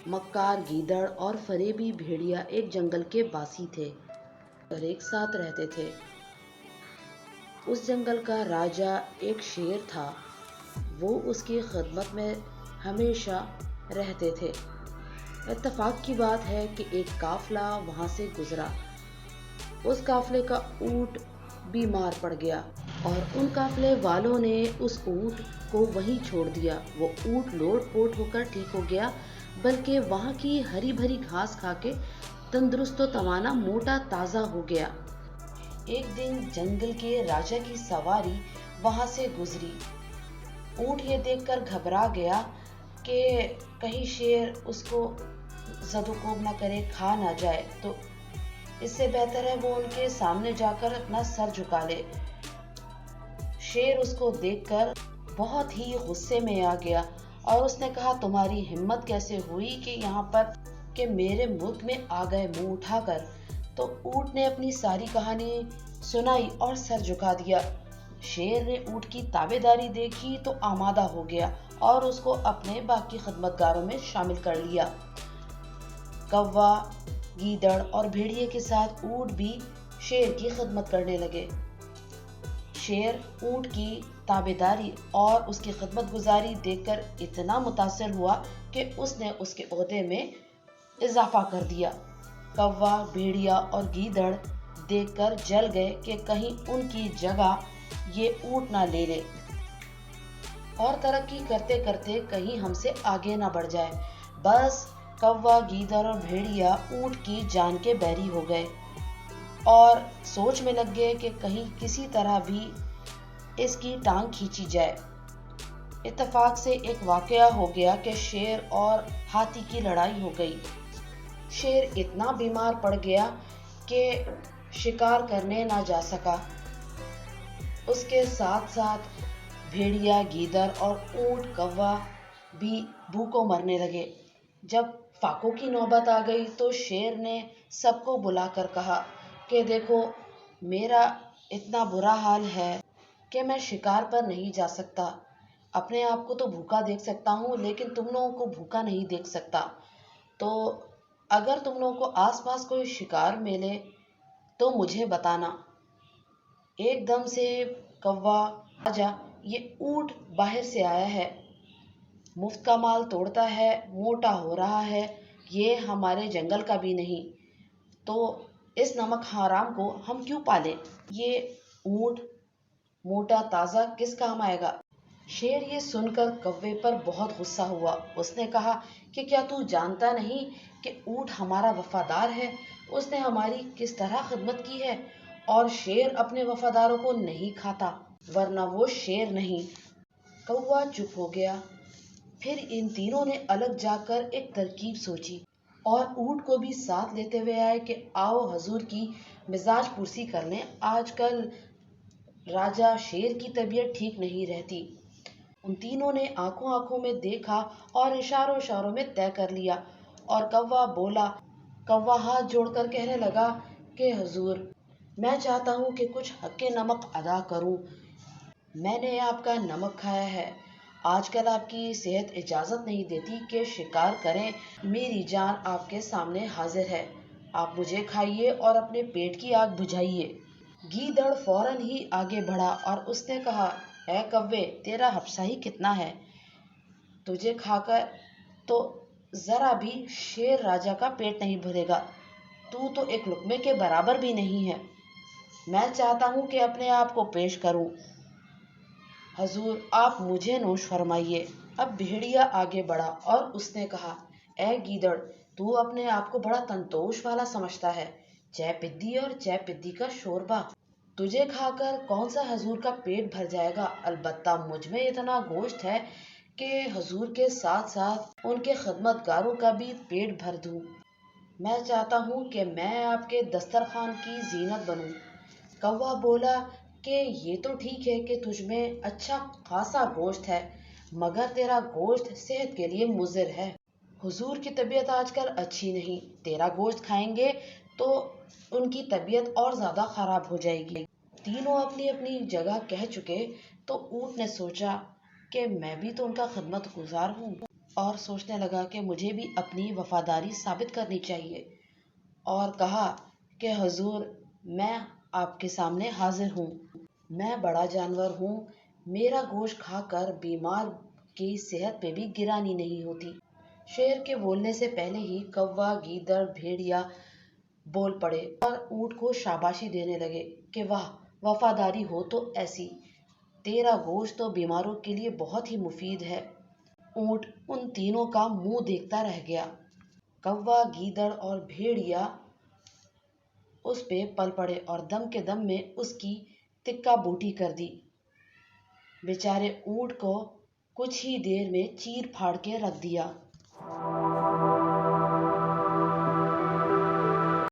मक्कार गीदड़ और फरेबी भेड़िया एक जंगल के बासी थे और एक साथ रहते थे। उस जंगल का राजा एक शेर था। वो उसकी खिदमत में हमेशा रहते थे। इत्तेफाक की बात है कि एक काफिला वहां से गुजरा। उस काफिले का ऊंट बीमार पड़ गया और उन काफिले वालों ने उस ऊंट को वहीं छोड़ दिया। वो ऊंट लोट-पोट होकर ठीक हो गया, बल्कि वहां की हरी भरी घास खा के तंदुरुस्त व तवाना मोटा ताजा हो गया। एक दिन जंगल के राजा की सवारी वहां से गुजरी। ऊंट ये देखकर घबरा गया कि कहीं शेर उसको ज़दोकोब न करे, खा ना जाए, तो इससे बेहतर है वो उनके सामने जाकर अपना सर झुका ले। शेर उसको देखकर बहुत ही गुस्से में आ गया और उसने कहा, तुम्हारी हिम्मत कैसे हुई कि यहाँ पर कि मेरे मुल्क में आ गए मुंह उठाकर। तो ऊंट ने अपनी सारी कहानी सुनाई और सर झुका दिया। शेर ने ऊंट की ताबेदारी देखी तो आमादा हो गया और उसको अपने बाकी खिदमतगारों में शामिल कर लिया। कौवा, गीदड़ और भेड़िए के साथ ऊंट भी शेर की खिदमत करने लगे। शेर ऊंट की ताबेदारी और उसकी खिदमत गुजारी देखकर इतना मुतासिर हुआ कि उसने उसके ओहदे में इजाफा कर दिया। कौवा, भेड़िया और गीदड़ देखकर जल गए कि कहीं उनकी जगह ये ऊंट ना ले ले और तरक्की करते करते कहीं हमसे आगे ना बढ़ जाए। बस कौवा, गीदड़ और भेड़िया ऊंट की जान के बैरी हो गए और सोच में लग गए कि कहीं किसी तरह भी इसकी टांग खींची जाए। इत्तेफाक से एक वाकया हो गया कि शेर और हाथी की लड़ाई हो गई। शेर इतना बीमार पड़ गया कि शिकार करने ना जा सका। उसके साथ साथ भेड़िया, गीदड़ और ऊंट, कौवा भी भूखों मरने लगे। जब फाकों की नौबत आ गई तो शेर ने सबको बुलाकर कहा कि देखो, मेरा इतना बुरा हाल है कि मैं शिकार पर नहीं जा सकता। अपने आप को तो भूखा देख सकता हूँ, लेकिन तुम लोगों को भूखा नहीं देख सकता। तो अगर तुम लोगों को आसपास कोई शिकार मिले तो मुझे बताना। एकदम से कौवा, राजा, ये ऊंट बाहर से आया है, मुफ्त का माल तोड़ता है, मोटा हो रहा है, ये हमारे जंगल का भी नहीं, तो इस नमक हराम को हम क्यों पालें? ये ऊंट मोटा ताजा किस काम आएगा? शेर ये सुनकर कौवे पर बहुत गुस्सा हुआ। उसने कहा कि क्या तू जानता नहीं कि ऊंट हमारा वफादार है? उसने हमारी किस तरह खिदमत की है और शेर अपने वफादारों को नहीं खाता, वरना वो शेर नहीं। कौवा चुप हो गया। फिर इन तीनों ने अलग जाकर एक तरकीब सोची और ऊंट को भी साथ लेते हुए आए कि आओ हजूर की मिजाज पुरसी कर लें। आजकल राजा शेर की तबीयत ठीक नहीं रहती। उन तीनों ने आंखों आंखों में देखा और इशारों इशारों में तय कर लिया। और कौवा बोला, कौवा हाथ जोड़कर कहने लगा कि हुजूर, मैं चाहता हूँ कि कुछ हक़ नमक अदा करूँ। मैंने आपका नमक खाया है। आजकल आपकी सेहत इजाज़त नहीं देती कि शिकार करें। मेरी जान आपके सामने हाजिर है। आप मुझे खाइए और अपने पेट की आग बुझाइए। गीदड़ फौरन ही आगे बढ़ा और उसने कहा, ऐ कव्वे, तेरा हफ्सा ही कितना है? तुझे खाकर तो जरा भी शेर राजा का पेट नहीं भरेगा। तू तो एक लुकमे के बराबर भी नहीं है। मैं चाहता हूँ कि अपने आप को पेश करूँ। हजूर, आप मुझे नोश फरमाइए। अब भेड़िया आगे बढ़ा और उसने कहा, ऐ गीदड़, तू अपने आप को बड़ा तंतोष वाला समझता है। जय पिद्दी और जय पिद्दी का शोरबा, तुझे खाकर कौन सा हजूर का पेट भर जाएगा? अलबत्ता मुझ में इतना गोश्त है कि हजूर के साथ साथ उनके खिदमतगारों का भी पेट भर दूं। मैं चाहता हूँ कि मैं आपके दस्तरखान की जीनत बनूं। कौवा बोला कि ये तो ठीक है कि तुझ में अच्छा खासा गोश्त है, मगर तेरा गोश्त सेहत के लिए मुज़िर है। हुजूर की तबीयत आजकल अच्छी नहीं, तेरा गोश्त खाएंगे तो उनकी तबीयत और ज़्यादा ख़राब हो जाएगी। तीनों अपनी अपनी जगह कह चुके तो ऊँट ने सोचा कि मैं भी तो उनका खिदमत गुजार हूँ, اور سوچنے لگا کہ مجھے بھی اپنی وفاداری ثابت کرنی چاہیے، اور کہا کہ حضور، میں آپ کے سامنے حاضر ہوں، میں بڑا جانور ہوں، میرا گوشت کھا کر بیمار کی صحت پہ بھی گرانی نہیں ہوتی۔ شیر کے بولنے سے پہلے ہی کوا، گیدڑ، بھیڑیا بول پڑے اور اونٹ کو شاباشی دینے لگے کہ واہ، وفاداری ہو تو ایسی، تیرا گوشت تو بیماروں کے لیے بہت ہی مفید ہے۔ اونٹ ان تینوں کا منہ دیکھتا رہ گیا۔ کوا، گیدڑ اور بھیڑیا اس پہ پل پڑے اور دم کے دم میں اس کی تکا بوٹی کر دی۔ بیچارے اونٹ کو کچھ ہی دیر میں چیر پھاڑ کے رکھ دیا۔